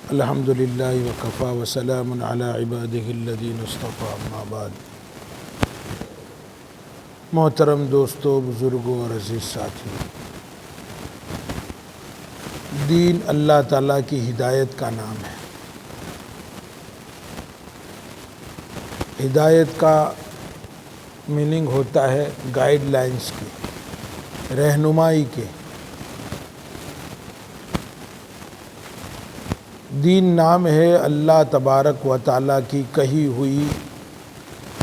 الحمدللہ وکفا وسلام علی عبادہ الذین اصطفیٰ اما بعد۔ محترم دوستو، بزرگوں اور عزیز ساتھیوں، دین اللہ تعالیٰ کی ہدایت کا نام ہے۔ ہدایت کا میننگ ہوتا ہے گائیڈ لائنز کی، رہنمائی کے۔ دین نام ہے اللہ تبارک و تعالیٰ کی کہی ہوئی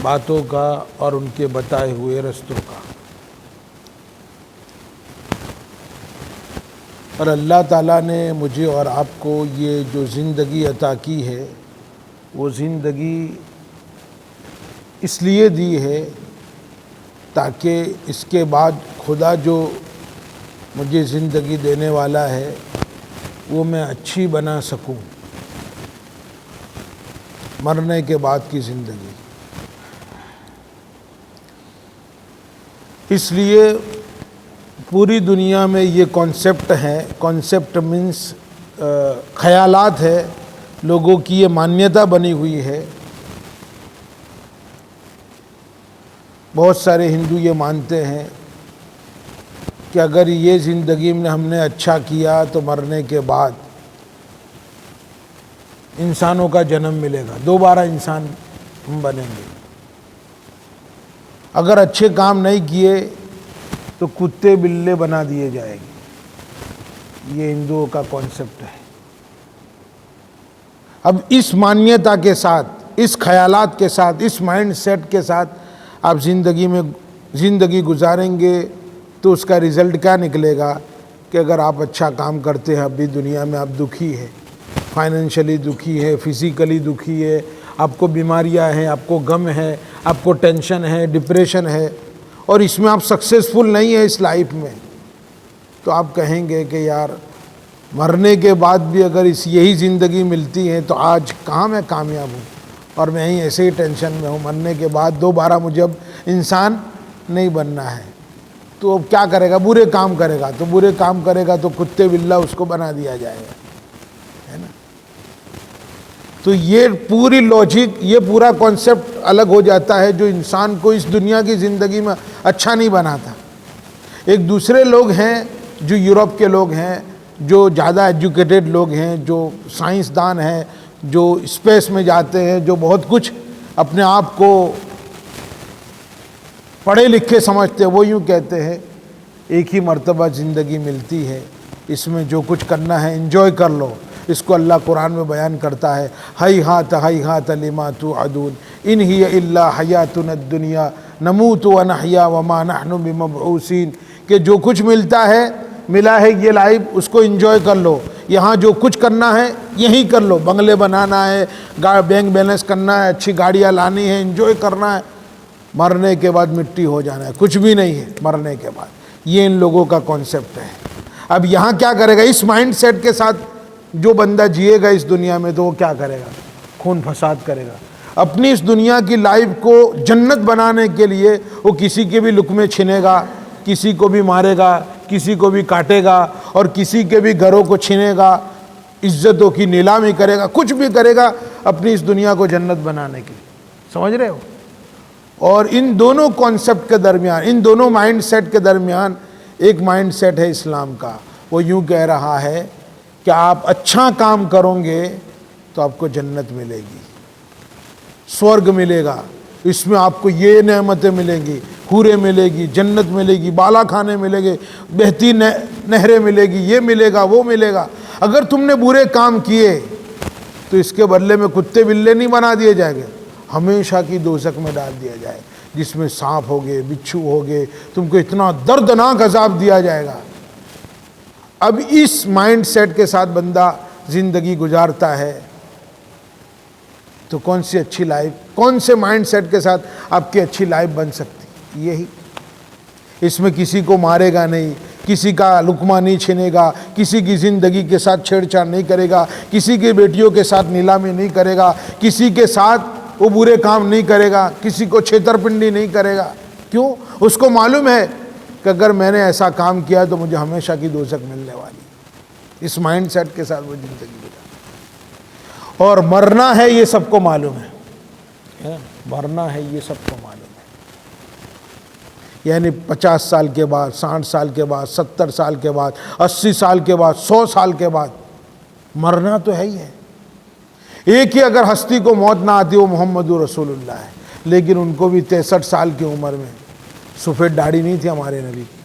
باتوں کا اور ان کے بتائے ہوئے رستوں کا۔ اور اللہ تعالیٰ نے مجھے اور آپ کو یہ جو زندگی عطا کی ہے، وہ زندگی اس لیے دی ہے تاکہ اس کے بعد خدا جو مجھے زندگی دینے والا ہے وہ میں اچھی بنا سکوں، مرنے کے بعد کی زندگی۔ اس لیے پوری دنیا میں یہ کانسیپٹ ہے، کانسیپٹ مینس خیالات ہے، لوگوں کی یہ مانیتا بنی ہوئی ہے۔ بہت سارے ہندو یہ مانتے ہیں کہ اگر یہ زندگی میں ہم نے اچھا کیا تو مرنے کے بعد انسانوں کا جنم ملے گا، دوبارہ انسان ہم بنیں گے۔ اگر اچھے کام نہیں کیے تو کتے بلے بنا دیے جائیں گے۔ یہ ہندوؤں کا کانسیپٹ ہے۔ اب اس مانیتا کے ساتھ، اس خیالات کے ساتھ، اس مائنڈ سیٹ کے ساتھ آپ زندگی گزاریں گے تو اس کا رزلٹ کیا نکلے گا کہ اگر آپ اچھا کام کرتے ہیں، ابھی دنیا میں آپ دکھی ہے، فائنینشلی دکھی ہے، فزیکلی دکھی ہے، آپ کو بیماریاں ہیں، آپ کو غم ہے، آپ کو ٹینشن ہے، ڈپریشن ہے، اور اس میں آپ سکسیسفل نہیں ہیں اس لائف میں، تو آپ کہیں گے کہ یار مرنے کے بعد بھی اگر یہی زندگی ملتی ہے تو آج کہاں میں کامیاب ہوں، اور میں ہی ایسے ہی ٹینشن میں ہوں، مرنے کے بعد دوبارہ مجھے اب انسان نہیں بننا ہے۔ تو اب کیا کرے گا؟ برے کام کرے گا، تو برے کام کرے گا تو کتے بلّا اس کو بنا دیا جائے گا، ہے نا؟ تو یہ پوری لاجک، یہ پورا کانسیپٹ الگ ہو جاتا ہے جو انسان کو اس دنیا کی زندگی میں اچھا نہیں بناتا۔ ایک دوسرے لوگ ہیں جو یورپ کے لوگ ہیں، جو زیادہ ایجوکیٹڈ لوگ ہیں، جو سائنسدان ہیں، جو اسپیس میں جاتے ہیں، جو بہت کچھ اپنے آپ کو پڑھے لکھے سمجھتے ہیں، وہ یوں کہتے ہیں ایک ہی مرتبہ زندگی ملتی ہے، اس میں جو کچھ کرنا ہے انجوائے کر لو۔ اس کو اللہ قرآن میں بیان کرتا ہے، ہیہات لما توعدون ان ہی الا حیاتنا الدنیا نموت ونحیا وما نحن بمبعوثین، کہ جو کچھ ملا ہے یہ لائف، اس کو انجوائے کر لو۔ یہاں جو کچھ کرنا ہے یہی کر لو، بنگلے بنانا ہے، بینک بیلنس کرنا ہے، اچھی گاڑیاں لانی ہے، انجوائے کرنا ہے، مرنے کے بعد مٹی ہو جانا ہے، کچھ بھی نہیں ہے مرنے کے بعد۔ یہ ان لوگوں کا کانسیپٹ ہے۔ اب یہاں کیا کرے گا؟ اس مائنڈ سیٹ کے ساتھ جو بندہ جیے گا اس دنیا میں تو وہ کیا کرے گا؟ خون فساد کرے گا۔ اپنی اس دنیا کی لائف کو جنت بنانے کے لیے وہ کسی کے بھی لقمے چھینے گا، کسی کو بھی مارے گا، کسی کو بھی کاٹے گا، اور کسی کے بھی گھروں کو چھینے گا، عزتوں کی نیلامی کرے گا، کچھ بھی کرے گا اپنی اس دنیا کو جنت بنانے کے لیے۔ سمجھ رہے ہو؟ اور ان دونوں کانسیپٹ کے درمیان، ان دونوں مائنڈ سیٹ کے درمیان ایک مائنڈ سیٹ ہے اسلام کا۔ وہ یوں کہہ رہا ہے کہ آپ اچھا کام کرو گے تو آپ کو جنت ملے گی، سورگ ملے گا، اس میں آپ کو یہ نعمتیں ملیں گی، حوریں ملے گی، جنت ملے گی، بالا کھانے ملے گے، بہتی نہریں ملے گی، یہ ملے گا، وہ ملے گا۔ اگر تم نے برے کام کیے تو اس کے بدلے میں کتے بلے نہیں بنا دیے جائیں گے، ہمیشہ کی دوزخ میں ڈال دیا جائے، جس میں سانپ ہوگے، بچھو ہوگے، تم کو اتنا دردناک عذاب دیا جائے گا۔ اب اس مائنڈ سیٹ کے ساتھ بندہ زندگی گزارتا ہے تو کون سی اچھی لائف، کون سے مائنڈ سیٹ کے ساتھ آپ کی اچھی لائف بن سکتی؟ یہی، اس میں کسی کو مارے گا نہیں، کسی کا لقمہ نہیں چھینے گا، کسی کی زندگی کے ساتھ چھیڑ چھاڑ نہیں کرے گا، کسی کی بیٹیوں کے ساتھ نیلامی نہیں کرے گا، کسی کے ساتھ وہ برے کام نہیں کرے گا، کسی کو چھیتر پنڈی نہیں کرے گا۔ کیوں؟ اس کو معلوم ہے کہ اگر میں نے ایسا کام کیا تو مجھے ہمیشہ کی دوزخ ملنے والی۔ اس مائنڈ سیٹ کے ساتھ وہ زندگی گزارتا، اور مرنا ہے یہ سب کو معلوم ہے، مرنا ہے یہ سب کو معلوم ہے۔ یعنی 50 سال کے بعد، 60 سال کے بعد، 70 سال کے بعد، 80 سال کے بعد، 100 سال کے بعد مرنا تو ہے ہی ہے۔ ایک ہی اگر ہستی کو موت نہ آتی وہ محمد رسول اللہ ہے، لیکن ان کو بھی 63 سال کی عمر میں، سفید داڑھی نہیں تھی ہمارے نبی کی،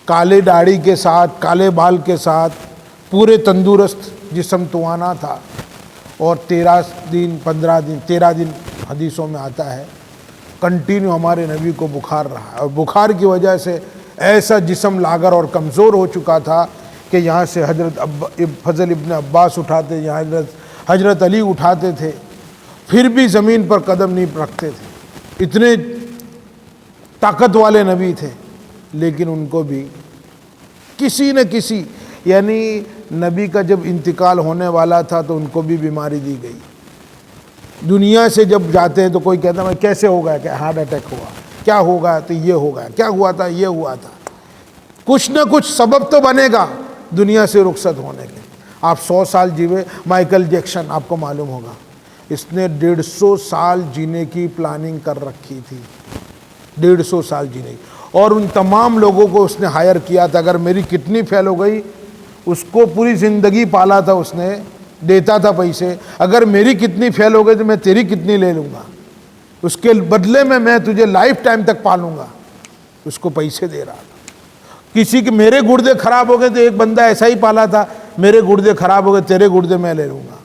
کالے داڑھی کے ساتھ، کالے بال کے ساتھ، پورے تندرست جسم توانا تھا، اور 13 دن حدیثوں میں آتا ہے کنٹینیو ہمارے نبی کو بخار رہا، اور بخار کی وجہ سے ایسا جسم لاغر اور کمزور ہو چکا تھا کہ یہاں سے حضرت فضل ابن عباس اٹھاتے، یہاں حضرت علی اٹھاتے تھے، پھر بھی زمین پر قدم نہیں رکھتے تھے، اتنے طاقت والے نبی تھے۔ لیکن ان کو بھی کسی نہ کسی، یعنی نبی کا جب انتقال ہونے والا تھا تو ان کو بھی بیماری دی گئی۔ دنیا سے جب جاتے ہیں تو کوئی کہتا ہے کیسے ہو گیا، کہ ہارٹ اٹیک ہوا، کیا ہوگا تو یہ ہو گیا، کیا ہوا تھا یہ ہوا تھا، کچھ نہ کچھ سبب تو بنے گا دنیا سے رخصت ہونے کے۔ آپ 100 سال جیوے، مائیکل جیکسن آپ کو معلوم ہوگا، اس نے 150 سال جینے کی پلاننگ کر رکھی تھی، 150 سال جینے کی، اور ان تمام لوگوں کو اس نے ہائر کیا تھا۔ اگر میری کڈنی فیل ہو گئی، اس کو پوری زندگی پالا تھا، اس نے دیتا تھا پیسے، اگر میری کڈنی فیل ہو گئی تو میں تیری کڈنی لے لوں گا، اس کے بدلے میں تجھے لائف ٹائم تک پالوں گا، اس کو پیسے دے رہا تھا۔ کسی کے میرے گردے خراب ہو گئے تو ایک بندہ ایسا ہی پالا تھا، میرے گردے خراب ہو گئے تیرے گردے میں لے لوں گا،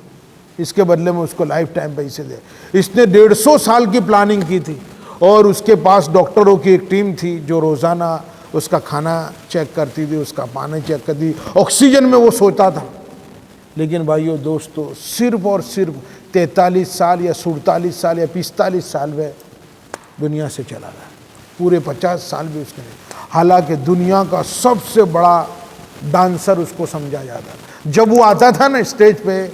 اس کے بدلے میں اس کو لائف ٹائم پیسے دے۔ اس نے 150 سال کی پلاننگ کی تھی، اور اس کے پاس ڈاکٹروں کی ایک ٹیم تھی جو روزانہ اس کا کھانا چیک کرتی تھی، اس کا پانی چیک کرتی تھی، آکسیجن میں وہ سوتا تھا۔ لیکن بھائیو دوستو، صرف اور صرف 43 سال یا 47 سال یا 45 سال میں دنیا سے چلا گیا، پورے 50 سال بھی اس نے، حالانکہ دنیا کا سب سے بڑا ڈانسر اس کو سمجھا جاتا تھا۔ جب وہ آتا تھا نا اسٹیج پہ،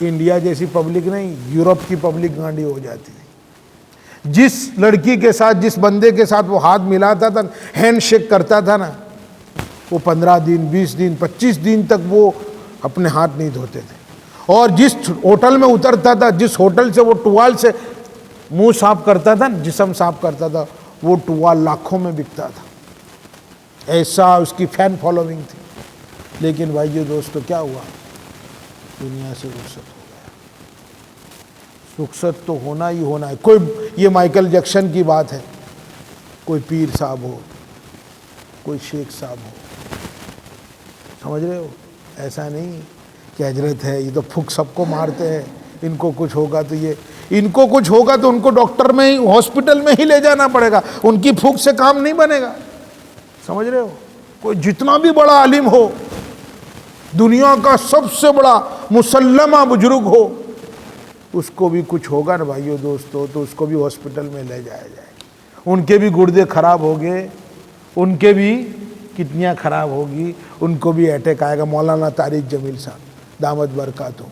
انڈیا جیسی پبلک نہیں، یورپ کی پبلک گانڈی ہو جاتی تھی۔ جس لڑکی کے ساتھ، جس بندے کے ساتھ وہ ہاتھ ملاتا تھا، ہینڈ شیک کرتا تھا نا، وہ 15 دن 20 دن 25 دن تک وہ اپنے ہاتھ نہیں دھوتے تھے۔ اور جس ہوٹل میں اترتا تھا، جس ہوٹل سے وہ ٹوال سے منہ صاف کرتا تھا، جسم صاف کرتا تھا، وہ ٹوال لاکھوں میں بکتا تھا، ایسا اس کی فین فالوئنگ تھی۔ لیکن بھائیو دوستو کیا ہوا؟ دنیا سے رخصت ہو گیا۔ رخصت تو ہونا ہی ہونا ہے۔ کوئی یہ مائیکل جیکسن کی بات ہے، کوئی پیر صاحب ہو، کوئی شیخ صاحب ہو، سمجھ رہے ہو؟ ایسا نہیں کہ حضرت ہے، یہ تو پھک سب کو مارتے ہیں، ان کو کچھ ہوگا تو ان کو کچھ ہوگا تو ان کو ڈاکٹر میں ہی، ہاسپٹل میں ہی لے جانا پڑے گا، ان کی پھوک سے کام نہیں بنے گا، سمجھ رہے ہو؟ کوئی جتنا بھی بڑا عالم ہو، دنیا کا سب سے بڑا مسلمہ بزرگ ہو، اس کو بھی کچھ ہوگا نا بھائیو دوستو، تو اس کو بھی ہاسپٹل میں لے جایا جائے۔ ان کے بھی گردے خراب ہو گئے، ان کے بھی کڈنیاں خراب ہوگی، ان کو بھی اٹیک آئے گا۔ مولانا طارق جمیل صاحب دامت برکاتہ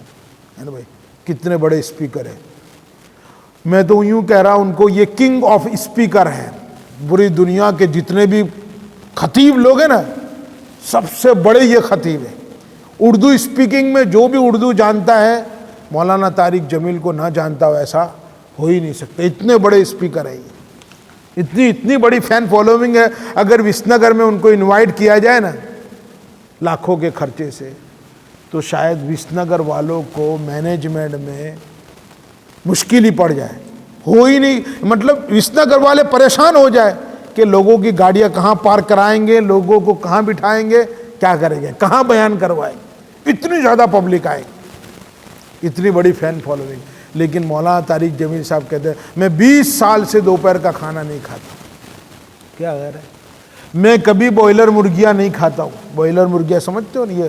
ہے نا بھائی، کتنے بڑے اسپیکر ہیں۔ میں تو یوں کہہ رہا ہوں، ان کو یہ کنگ آف اسپیکر ہیں۔ پوری دنیا کے جتنے بھی خطیب لوگ ہیں نا، سب سے بڑے یہ خطیب ہیں۔ اردو اسپیکنگ میں جو بھی اردو جانتا ہے، مولانا طارق جمیل کو نہ جانتا ہو ایسا ہو ہی نہیں سکتا، اتنے بڑے اسپیکر ہیں یہ، اتنی بڑی فین فالوئنگ ہے۔ اگر وسنگر میں ان کو انوائٹ کیا جائے نا لاکھوں کے خرچے سے، تو شاید وسنگر والوں کو مینجمنٹ میں مشکل ہی پڑ جائے، ہو ہی نہیں، مطلب وسنگر والے پریشان ہو جائے کہ لوگوں کی گاڑیاں کہاں پارک کرائیں گے، لوگوں کو کہاں بٹھائیں گے، کیا کریں گے، کہاں بیان کروائیں گے، اتنی زیادہ پبلک آئے، اتنی بڑی فین فالوئنگ۔ لیکن مولانا طارق جمیل صاحب کہتے ہیں میں 20 سال سے دوپہر کا کھانا نہیں کھاتا۔ کیا غیر ہے؟ میں کبھی بوائلر مرغیاں نہیں کھاتا ہوں۔ بوائلر مرغیاں سمجھتے ہو نا، یہ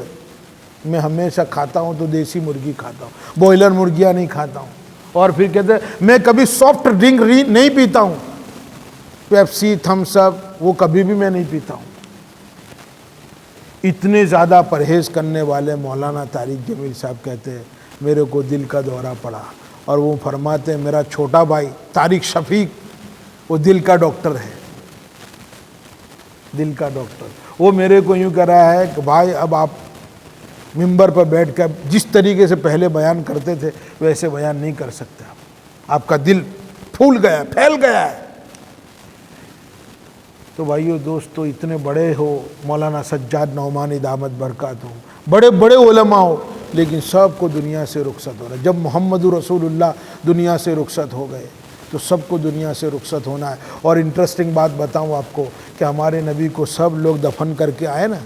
میں ہمیشہ کھاتا ہوں تو دیسی مرغی کھاتا ہوں، بوائلر مرغیاں نہیں کھاتا ہوں۔ اور پھر کہتے ہیں میں کبھی سافٹ ڈرنک نہیں پیتا ہوں، پیپسی تھمس اپ وہ کبھی بھی میں نہیں پیتا ہوں۔ اتنے زیادہ پرہیز کرنے والے مولانا طارق جمیل صاحب کہتے ہیں میرے کو دل کا دورہ پڑا، اور وہ فرماتے ہیں میرا چھوٹا بھائی طارق شفیق وہ دل کا ڈاکٹر ہے، دل کا ڈاکٹر۔ وہ میرے کو یوں کہہ رہا ہے کہ بھائی اب آپ ممبر پر بیٹھ کر جس طریقے سے پہلے بیان کرتے تھے ویسے بیان نہیں کر سکتے، آپ کا دل پھول گیا، پھیل گیا ہے۔ تو بھائیو دوستو، اتنے بڑے ہو مولانا سجاد نعمانی دامت برکاتہ، بڑے بڑے علماء ہو، لیکن سب کو دنیا سے رخصت ہو رہا ہے۔ جب محمد رسول اللہ دنیا سے رخصت ہو گئے تو سب کو دنیا سے رخصت ہونا ہے۔ اور انٹرسٹنگ بات بتاؤں آپ کو کہ ہمارے نبی کو سب لوگ دفن کر کے آئے نا،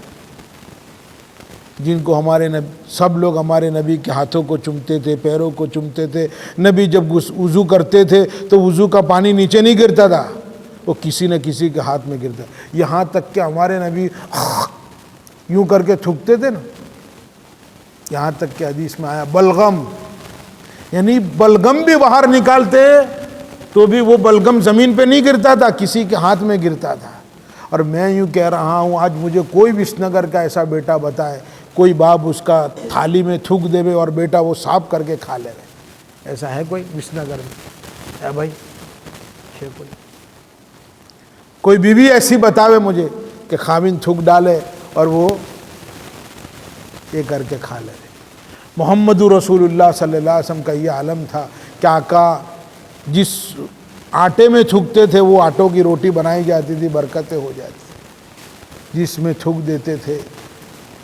جن کو ہمارے نبی، سب لوگ ہمارے نبی کے ہاتھوں کو چومتے تھے، پیروں کو چومتے تھے۔ نبی جب وضو کرتے تھے تو وضو کا پانی نیچے نہیں گرتا تھا، وہ کسی نہ کسی کے ہاتھ میں گرتا۔ یہاں تک کہ ہمارے نبی یوں کر کے تھوکتے تھے نا، یہاں تک کہ حدیث میں آیا بلغم، یعنی بلغم بھی باہر نکالتے تو بھی وہ بلغم زمین پہ نہیں گرتا تھا، کسی کے ہاتھ میں گرتا تھا۔ اور میں یوں کہہ رہا ہوں، آج مجھے کوئی وس نگر کا ایسا بیٹا بتائے، کوئی باپ اس کا تھالی میں تھوک دے اور بیٹا وہ صاف کر کے کھا لے رہے، ایسا ہے کوئی وس نگر میں؟ ہے بھائی؟ کوئی بیوی ایسی بتاوے مجھے کہ خاوند تھوک ڈالے اور وہ یہ کر کے کھا لے۔ محمد رسول اللہ صلی اللہ علیہ وسلم کا یہ عالم تھا کہ آقا جس آٹے میں تھوکتے تھے وہ آٹوں کی روٹی بنائی جاتی تھی، برکتیں ہو جاتی تھی۔ جس میں تھوک دیتے تھے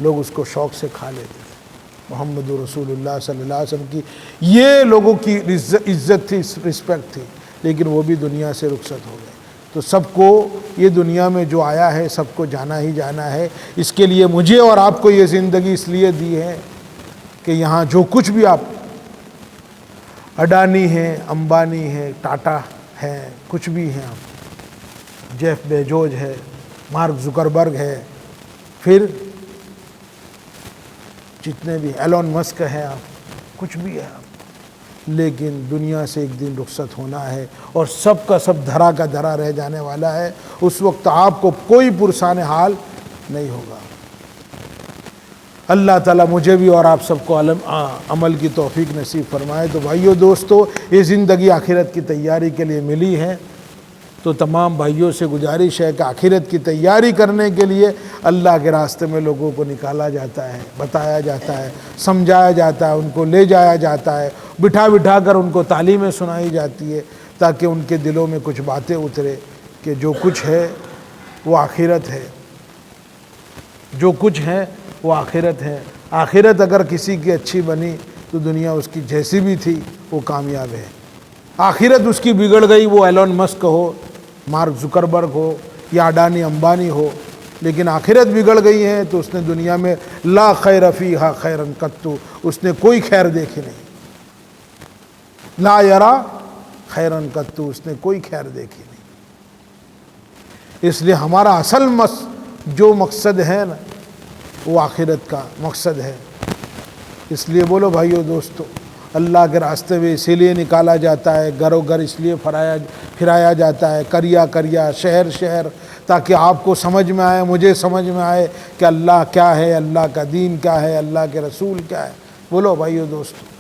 لوگ اس کو شوق سے کھا لیتے تھے۔ محمد رسول اللہ صلی اللہ علیہ وسلم کی یہ لوگوں کی عزت تھی، رسپیکٹ تھی، لیکن وہ بھی دنیا سے رخصت ہو گئے۔ تو سب کو یہ دنیا میں جو آیا ہے سب کو جانا ہی جانا ہے۔ اس کے لیے مجھے اور آپ کو یہ زندگی اس لیے دی ہے کہ یہاں جو کچھ بھی آپ اڈانی ہے، امبانی ہے، ٹاٹا ہے، کچھ بھی ہیں آپ، جیف بیجوز ہے، مارک زکربرگ ہے، پھر جتنے بھی ایلون مسک ہے، آپ کچھ بھی ہے آپ، لیکن دنیا سے ایک دن رخصت ہونا ہے اور سب کا سب دھرا کا دھرا رہ جانے والا ہے۔ اس وقت آپ کو کوئی پرسان حال نہیں ہوگا۔ اللہ تعالیٰ مجھے بھی اور آپ سب کو عمل کی توفیق نصیب فرمائے۔ تو بھائیو دوستو، یہ زندگی آخرت کی تیاری کے لیے ملی ہے، تو تمام بھائیوں سے گزارش ہے کہ آخرت کی تیاری کرنے کے لیے اللہ کے راستے میں لوگوں کو نکالا جاتا ہے، بتایا جاتا ہے، سمجھایا جاتا ہے، ان کو لے جایا جاتا ہے، بٹھا بٹھا کر ان کو تعلیمیں سنائی جاتی ہے، تاکہ ان کے دلوں میں کچھ باتیں اترے کہ جو کچھ ہے وہ آخرت ہے، جو کچھ ہے وہ آخرت ہے۔ آخرت اگر کسی کی اچھی بنی تو دنیا اس کی جیسی بھی تھی وہ کامیاب ہے۔ آخرت اس کی بگڑ گئی، وہ ایلون مسک ہو، مارک زکربرگ ہو یا اڈانی امبانی ہو، لیکن آخرت بگڑ گئی ہے تو اس نے دنیا میں لا خیر فیہا خیرن قط، اس نے کوئی خیر دیکھی نہیں، لا یرا خیرن قط، اس نے کوئی خیر دیکھی نہیں۔ اس لیے ہمارا اصل جو مقصد ہے نا وہ آخرت کا مقصد ہے۔ اس لیے بولو بھائیو دوستو، اللہ کے راستے میں اسی لیے نکالا جاتا ہے، گھروں گھر اس لیے پھرایا جاتا ہے، کریا کریا، شہر شہر، تاکہ آپ کو سمجھ میں آئے، مجھے سمجھ میں آئے کہ اللہ کیا ہے، اللہ کا دین کیا ہے، اللہ کے رسول کیا ہے۔ بولو بھائیو دوستو۔